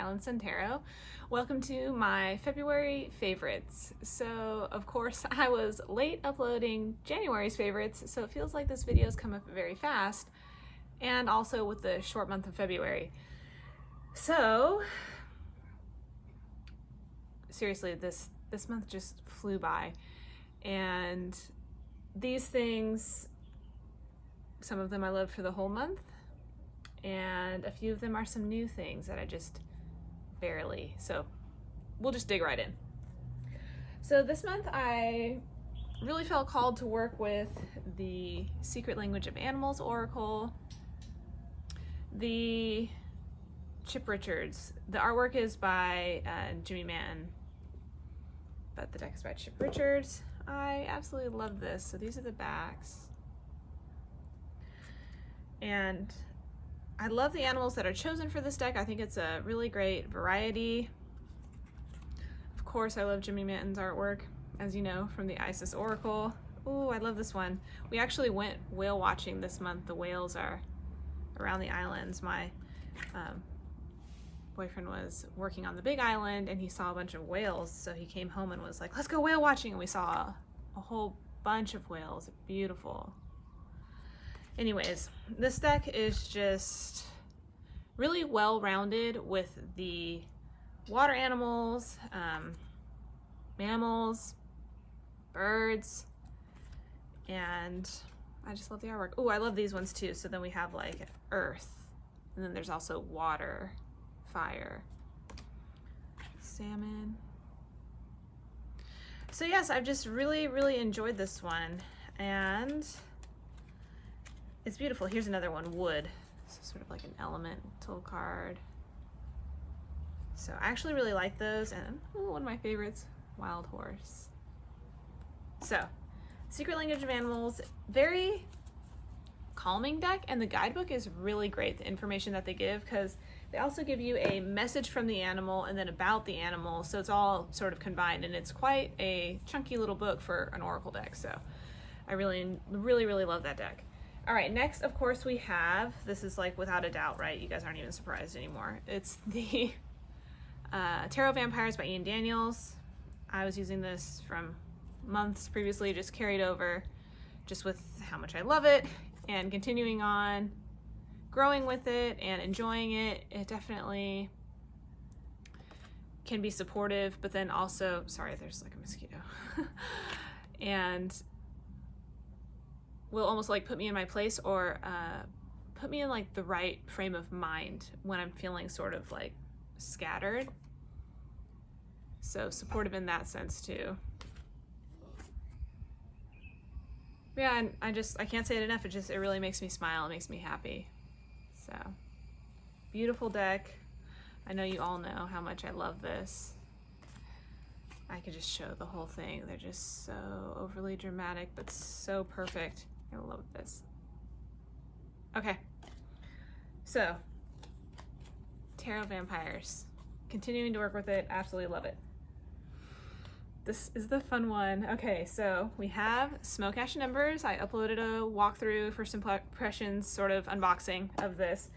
Balance and Tarot. Welcome to my February favorites. So, of course, I was late uploading January's favorites, so it feels like this video's come up very fast, and also with the short month of February. So, seriously, this month just flew by, and these things, some of them I loved for the whole month, and a few of them are some new things that I just barely, so we'll just dig right in. So this month I really felt called to work with the Secret Language of Animals Oracle, the Chip Richards. The artwork is by Jimmy Mann, but the deck is by Chip Richards. I absolutely love this. So these are the backs. And I love the animals that are chosen for this deck. I think it's a really great variety. Of course, I love Jimmy Mann's artwork, as you know, from the Isis Oracle. Ooh, I love this one. We actually went whale watching this month. The whales are around the islands. My boyfriend was working on the big island and he saw a bunch of whales, so he came home and was like, let's go whale watching, and we saw a whole bunch of whales. Beautiful. Anyways, this deck is just really well-rounded with the water animals, mammals, birds, and I just love the artwork. Oh, I love these ones too. So then we have like earth, and then there's also water, fire, salmon. So yes, I've just really enjoyed this one, and it's beautiful. Here's another one, wood. So sort of like an elemental card. So I actually really like those, and ooh, one of my favorites, wild horse. So, Secret Language of Animals, very calming deck, and the guidebook is really great, the information that they give, because they also give you a message from the animal and then about the animal, so it's all sort of combined, and it's quite a chunky little book for an oracle deck. So I really love that deck. All right, next, of course, we have, this is like without a doubt, right? You guys aren't even surprised anymore. It's the Tarot Vampires by Ian Daniels. I was using this from months previously, just carried over just with how much I love it and continuing on, growing with it and enjoying it. It definitely can be supportive, but then also, sorry, there's like a mosquito, and will almost like put me in my place, or put me in like the right frame of mind when I'm feeling sort of like scattered. So supportive in that sense too. Yeah, and I can't say it enough. It really makes me smile. It makes me happy. So beautiful deck. I know you all know how much I love this. I could just show the whole thing. They're just so overly dramatic, but so perfect. I love this. Okay, so Tarot Vampires. Continuing to work with it, absolutely love it. This is the fun one. Okay, so we have Smoke, Ash, and Embers. I uploaded a walkthrough, first impressions sort of unboxing of this.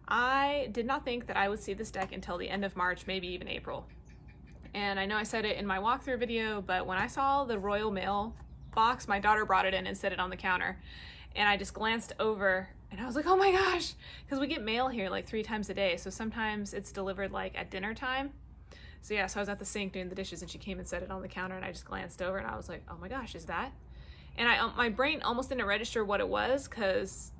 I did not think that I would see this deck until the end of March, maybe even April. And I know I said it in my walkthrough video, but when I saw the Royal Mail box, my daughter brought it in and set it on the counter, and I just glanced over and I was like, oh my gosh, because we get mail here like 3 times a day, so sometimes it's delivered like at dinner time. So yeah, so I was at the sink doing the dishes and she came and set it on the counter, and I just glanced over and I was like, oh my gosh, is that? And my brain almost didn't register what it was because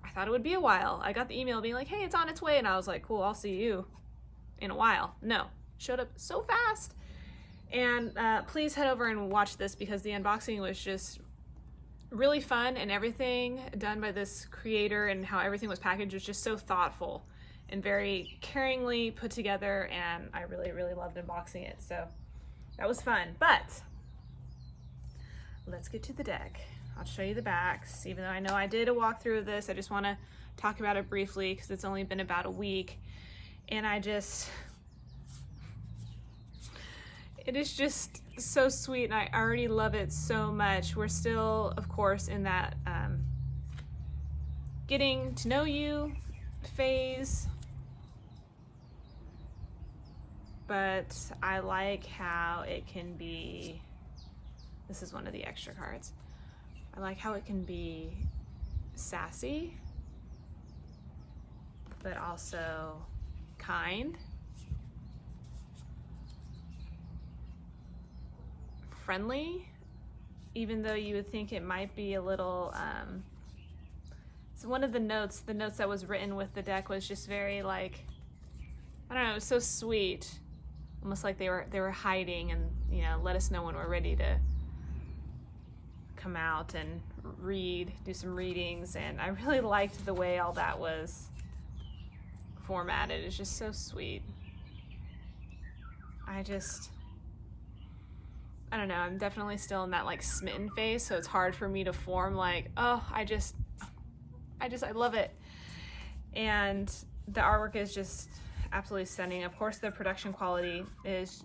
I thought it would be a while. I got the email being like, hey, it's on its way, and I was like, cool, I'll see you in a while. No, showed up so fast. And please head over and watch this, because the unboxing was just really fun, and everything done by this creator and how everything was packaged was just so thoughtful and very caringly put together, and I really loved unboxing it. So that was fun. But let's get to the deck. I'll show you the backs. Even though I know I did a walkthrough of this, I just want to talk about it briefly because it's only been about a week, and it is just so sweet, and I already love it so much. We're still, of course, in that getting to know you phase. but I like how it can be, this is one of the extra cards. I like how it can be sassy, but also kind, friendly, even though you would think it might be a little, so one of the notes that was written with the deck was just very like, I don't know, it was so sweet, almost like they were hiding and, you know, let us know when we're ready to come out and do some readings. And I really liked the way all that was formatted. It's just so sweet. I don't know, I'm definitely still in that like smitten phase, so it's hard for me to form like, oh, I love it. And the artwork is just absolutely stunning. Of course, the production quality is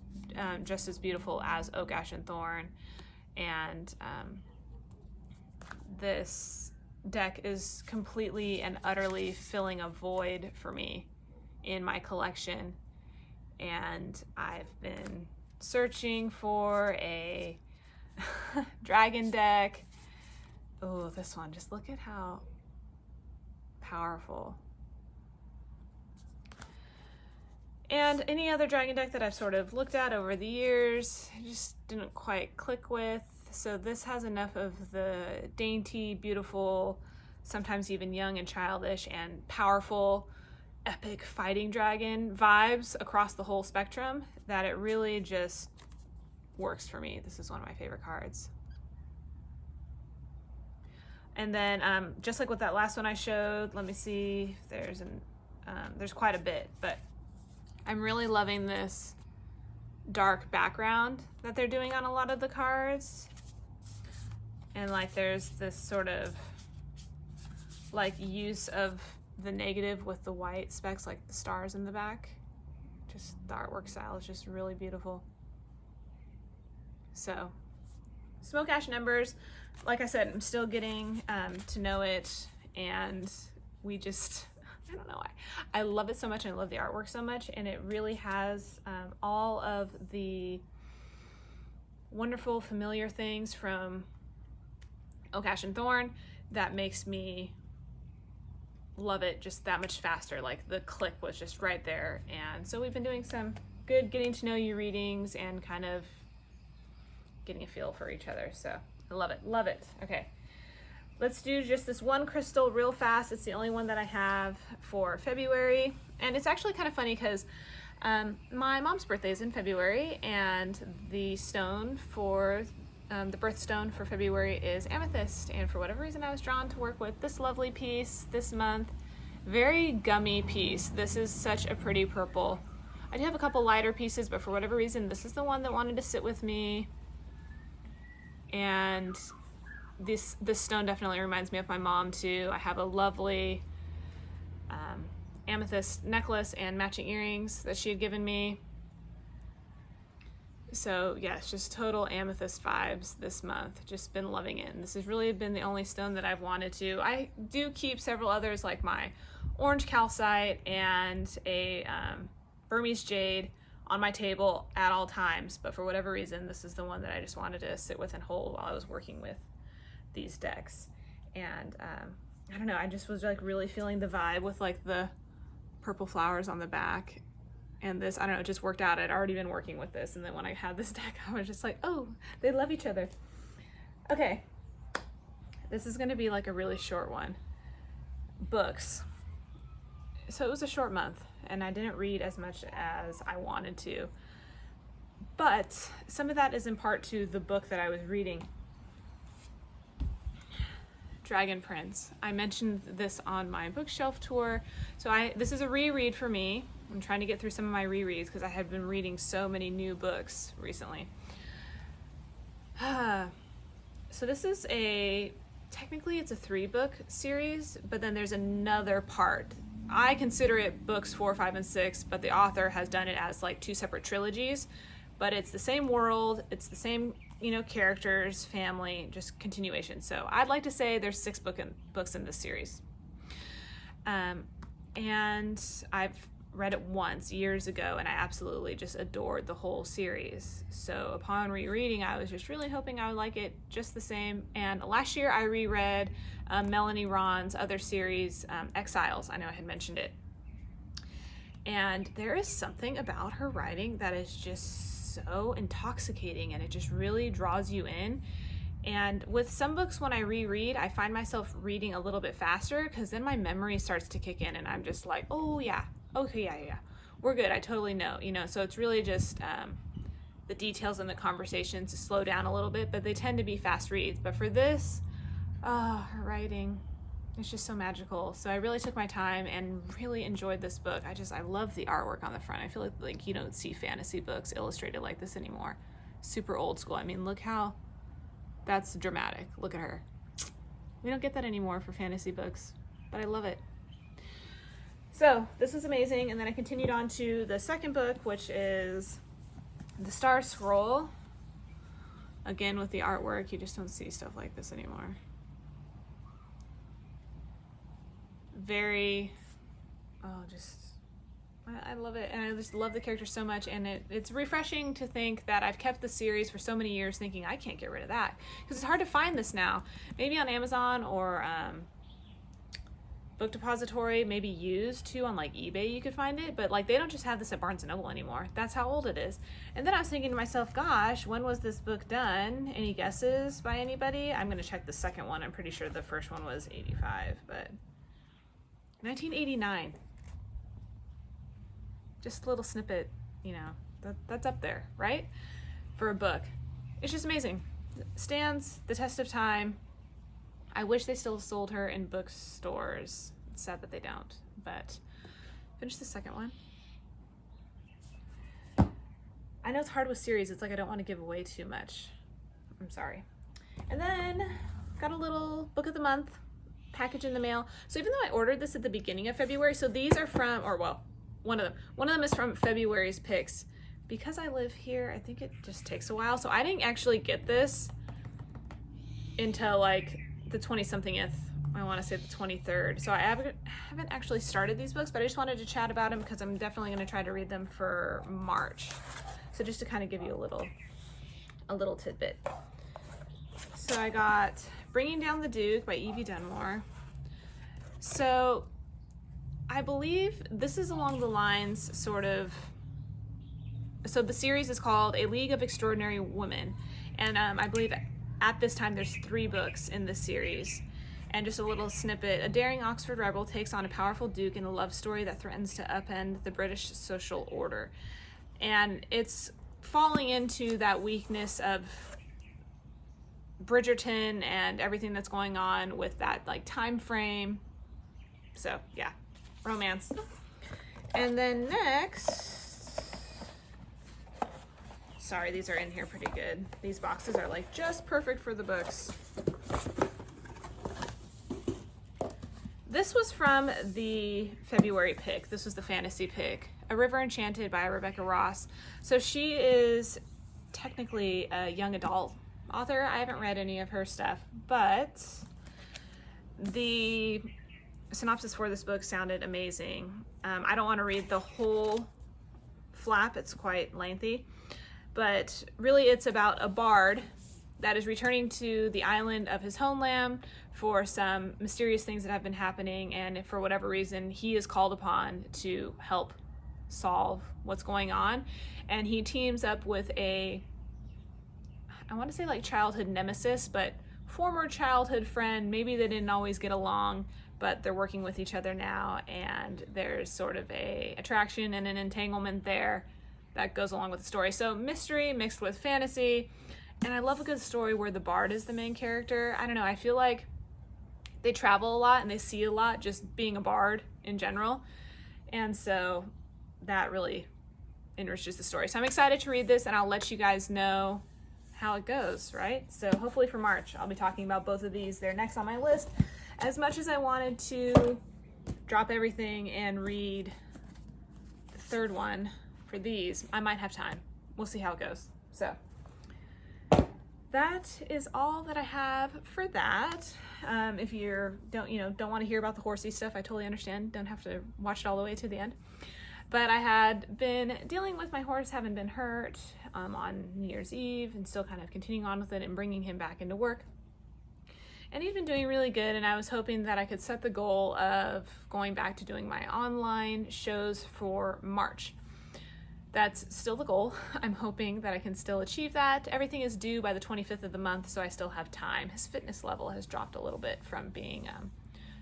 just as beautiful as Oak, Ash, and Thorn. And this deck is completely and utterly filling a void for me in my collection. And I've been searching for a dragon deck. Oh, this one, just look at how powerful. And any other dragon deck that I've sort of looked at over the years, I just didn't quite click with. So this has enough of the dainty, beautiful, sometimes even young and childish and powerful, epic fighting dragon vibes across the whole spectrum that it really just works for me. This is one of my favorite cards. And then just like with that last one I showed, let me see, there's quite a bit, but I'm really loving this dark background that they're doing on a lot of the cards. And like there's this sort of like use of the negative with the white specks, like the stars in the back. Just the artwork style is just really beautiful. So Smoke, Ash, and Embers, like I said, I'm still getting to know it, and we just, I don't know, I love it so much and I love the artwork so much, and it really has all of the wonderful familiar things from Oak, Ash, and Thorn that makes me love it just that much faster. Like the click was just right there. And so we've been doing some good getting to know you readings and kind of getting a feel for each other. So I love it, love it. Okay, let's do just this one crystal real fast. It's the only one that I have for February. And it's actually kind of funny because my mom's birthday is in February, and the stone for the birthstone for February is amethyst, and for whatever reason I was drawn to work with this lovely piece this month. Very gummy piece. This is such a pretty purple. I do have a couple lighter pieces, but for whatever reason this is the one that wanted to sit with me. And this stone definitely reminds me of my mom too. I have a lovely amethyst necklace and matching earrings that she had given me. So yeah, it's just total amethyst vibes this month. Just been loving it. And this has really been the only stone that I've wanted to. I do keep several others like my orange calcite and a Burmese jade on my table at all times. But for whatever reason, this is the one that I just wanted to sit with and hold while I was working with these decks. And I don't know, I just was like really feeling the vibe with like the purple flowers on the back. And this, I don't know, it just worked out. I'd already been working with this, and then when I had this deck, I was just like, oh, they love each other. Okay, this is gonna be like a really short one. Books. So it was a short month, and I didn't read as much as I wanted to. But some of that is in part to the book that I was reading. Dragon Prince. I mentioned this on my bookshelf tour. So this is a reread for me. I'm trying to get through some of my rereads because I have been reading so many new books recently. So this is technically it's a 3-book series, but then there's another part. I consider it books 4, 5, and 6, but the author has done it as like 2 separate trilogies, but it's the same world, it's the same, characters, family, just continuation. So I'd like to say there's 6 books in this series. And I've read it once years ago, and I absolutely just adored the whole series. So upon rereading, I was just really hoping I would like it just the same. And last year I reread Melanie Rawn's other series, Exiles. I know I had mentioned it. And there is something about her writing that is just so intoxicating, and it just really draws you in. And with some books, when I reread, I find myself reading a little bit faster, because then my memory starts to kick in and I'm just like, oh yeah, okay, yeah, we're good, I totally know, you know. So it's really just the details and the conversations to slow down a little bit, but they tend to be fast reads. But for this, her writing, it's just so magical. So I really took my time and really enjoyed this book. I love the artwork on the front. I feel like you don't see fantasy books illustrated like this anymore. Super old school. I mean, look how, that's dramatic. Look at her. We don't get that anymore for fantasy books, but I love it. So this was amazing. And then I continued on to the second book, which is The Star Scroll. Again, with the artwork, you just don't see stuff like this anymore. Very, I love it, and I just love the character so much, and it's refreshing to think that I've kept the series for so many years thinking I can't get rid of that, because it's hard to find this now. Maybe on Amazon or Book Depository, maybe used too on like eBay you could find it, but like they don't just have this at Barnes & Noble anymore. That's how old it is. And then I was thinking to myself, gosh, when was this book done? Any guesses by anybody? I'm going to check the second one. I'm pretty sure the first one was 85, but 1989. Just a little snippet, you know, that's up there, right? For a book. It's just amazing. Stands the test of time. I wish they still sold her in bookstores. It's sad that they don't, but finish the second one. I know it's hard with series. It's like I don't want to give away too much. I'm sorry. And then got a little book of the month package in the mail. So even though I ordered this at the beginning of February, so these are from, or well, one of them is from February's picks. Because I live here, I think it just takes a while. So I didn't actually get this until like the 20-somethingth. I want to say the 23rd. So I haven't actually started these books, but I just wanted to chat about them because I'm definitely going to try to read them for March. So just to kind of give you a little tidbit. So I got Bringing Down the Duke by Evie Dunmore. So I believe this is along the lines sort of, so the series is called A League of Extraordinary Women. And I believe at this time there's 3 books in this series. And just a little snippet, a daring Oxford rebel takes on a powerful duke in a love story that threatens to upend the British social order. And it's falling into that weakness of Bridgerton and everything that's going on with that like time frame. So yeah, romance. And then next, sorry, these are in here pretty good. These boxes are like just perfect for the books. This was from the February pick. This was the fantasy pick. A River Enchanted by Rebecca Ross. So she is technically a young adult author. I haven't read any of her stuff, but the synopsis for this book sounded amazing. I don't want to read the whole flap. It's quite lengthy, but really it's about a bard that is returning to the island of his homeland for some mysterious things that have been happening, and for whatever reason he is called upon to help solve what's going on. And he teams up with I want to say like childhood nemesis, but former childhood friend. Maybe they didn't always get along, but they're working with each other now, and there's sort of a attraction and an entanglement there that goes along with the story. So mystery mixed with fantasy, and I love a good story where the bard is the main character. I don't know, I feel like they travel a lot and they see a lot just being a bard in general, and so that really enriches the story. So I'm excited to read this, and I'll let you guys know how it goes, right? So hopefully for March, I'll be talking about both of these. They're next on my list. As much as I wanted to drop everything and read the third one for these, I might have time. We'll see how it goes. So that is all that I have for that. If you don't want to hear about the horsey stuff, I totally understand. Don't have to watch it all the way to the end. But I had been dealing with my horse having been hurt on New Year's Eve, and still kind of continuing on with it and bringing him back into work. And he's been doing really good, and I was hoping that I could set the goal of going back to doing my online shows for March. That's still the goal. I'm hoping that I can still achieve that. Everything is due by the 25th of the month, so I still have time. His fitness level has dropped a little bit from being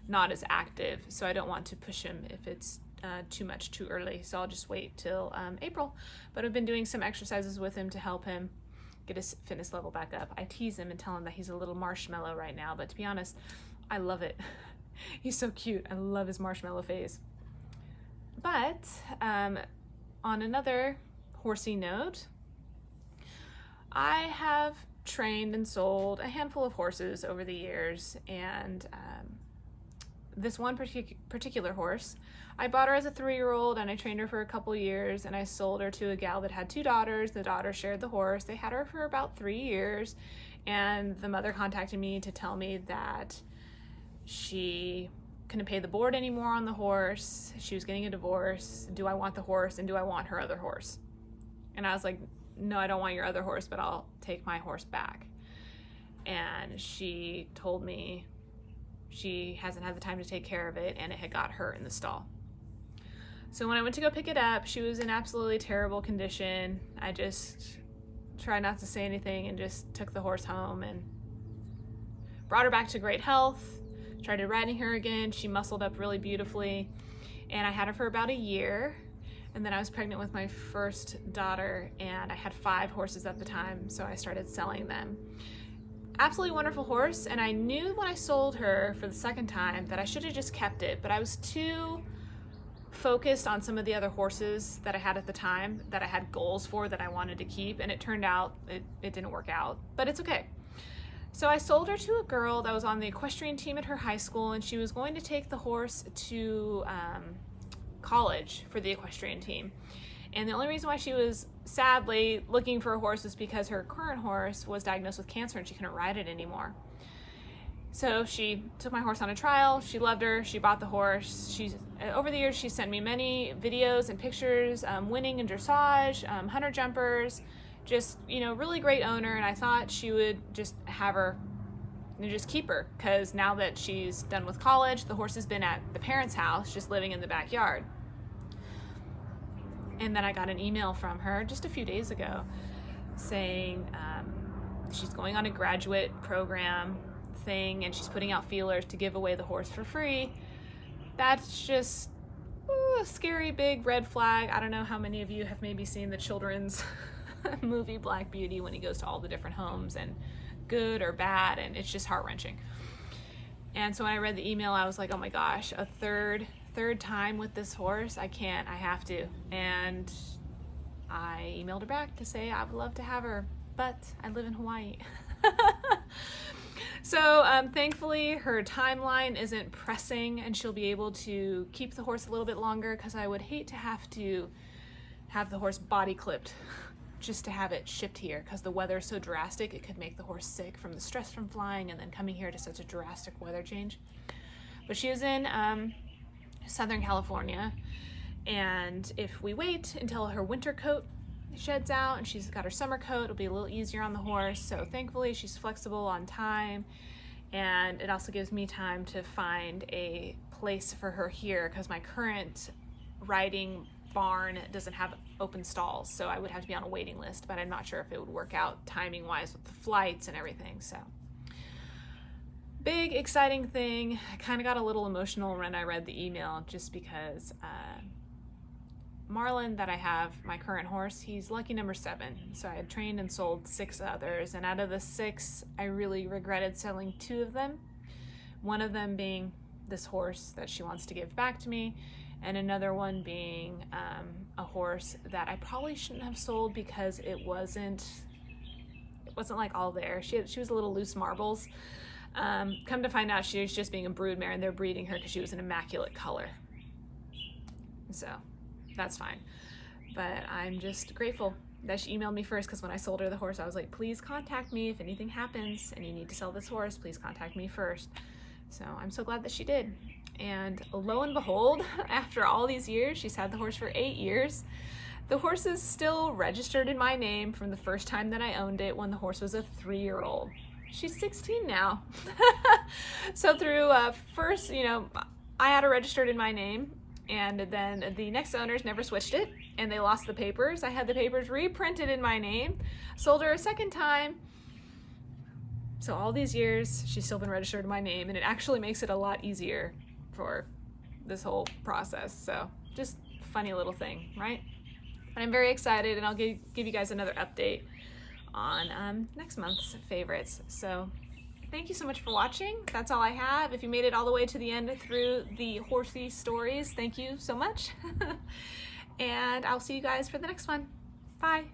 not as active, so I don't want to push him if it's too much too early, so I'll just wait till April. But I've been doing some exercises with him to help him get his fitness level back up. I tease him and tell him that he's a little marshmallow right now, but to be honest, I love it. He's so cute. I love his marshmallow phase. But on another horsey note, I have trained and sold a handful of horses over the years, and this one particular horse, I bought her as a 3-year-old, and I trained her for a couple years, and I sold her to a gal that had 2 daughters. The daughter shared the horse. They had her for about 3 years, and the mother contacted me to tell me that she couldn't pay the board anymore on the horse. She was getting a divorce. Do I want the horse, and do I want her other horse? And I was like, no, I don't want your other horse, but I'll take my horse back. And she told me she hasn't had the time to take care of it, and it had got hurt in the stall. So when I went to go pick it up, she was in absolutely terrible condition. I just tried not to say anything and just took the horse home and brought her back to great health. Started riding her again. She muscled up really beautifully, and I had her for about a year. And then I was pregnant with my first daughter, and I had 5 horses at the time, so I started selling them. Absolutely wonderful horse, and I knew when I sold her for the second time that I should have just kept it, but I was too focused on some of the other horses that I had at the time that I had goals for that I wanted to keep, and it turned out it didn't work out, but it's okay. So I sold her to a girl that was on the equestrian team at her high school, and she was going to take the horse to college for the equestrian team. And the only reason why she was sadly looking for a horse was because her current horse was diagnosed with cancer and she couldn't ride it anymore. So she took my horse on a trial. She loved her. She bought the horse. Over the years, she sent me many videos and pictures, winning in dressage, hunter jumpers, just, really great owner. And I thought she would just have her and just keep her, because now that she's done with college, the horse has been at the parents' house, just living in the backyard. And then I got an email from her just a few days ago saying she's going on a graduate program thing, and she's putting out feelers to give away the horse for free. That's just a scary big red flag. I don't know how many of you have maybe seen the children's movie Black Beauty, when he goes to all the different homes, and good or bad, and it's just heart-wrenching. And so when I read the email, I was like, oh my gosh, a third time with this horse. I can't, I have to. And I emailed her back to say I would love to have her, but I live in Hawaii. So thankfully her timeline isn't pressing, and she'll be able to keep the horse a little bit longer, because I would hate to have the horse body clipped just to have it shipped here, because the weather is so drastic. It could make the horse sick from the stress from flying and then coming here to such a drastic weather change. But she is in Southern California, and if we wait until her winter coat sheds out and she's got her summer coat, it'll be a little easier on the horse. So thankfully she's flexible on time, and it also gives me time to find a place for her here, because my current riding barn doesn't have open stalls, so I would have to be on a waiting list, but I'm not sure if it would work out timing wise with the flights and everything. So big exciting thing. I kind of got a little emotional when I read the email, just because Marlon, that I have, my current horse, he's lucky number 7. So I had trained and sold 6 others, and out of the 6, I really regretted selling 2 of them. One of them being this horse that she wants to give back to me, and another one being a horse that I probably shouldn't have sold, because it wasn't like all there. She was a little loose marbles. Come to find out, she was just being a broodmare, and they're breeding her because she was an immaculate color. So that's fine. But I'm just grateful that she emailed me first, because when I sold her the horse, I was like, please contact me if anything happens and you need to sell this horse. Please contact me first. So I'm so glad that she did. And lo and behold, after all these years, she's had the horse for 8 years, the horse is still registered in my name from the first time that I owned it when the horse was a 3-year-old. She's 16 now. So through first, I had her registered in my name, and then the next owners never switched it, and they lost the papers. I had the papers reprinted in my name, sold her a second time. So all these years, she's still been registered in my name, and it actually makes it a lot easier for this whole process. So just a funny little thing, right? And I'm very excited, and I'll give you guys another update on next month's favorites. So thank you so much for watching. That's all I have. If you made it all the way to the end through the horsey stories, thank you so much. And I'll see you guys for the next one. Bye.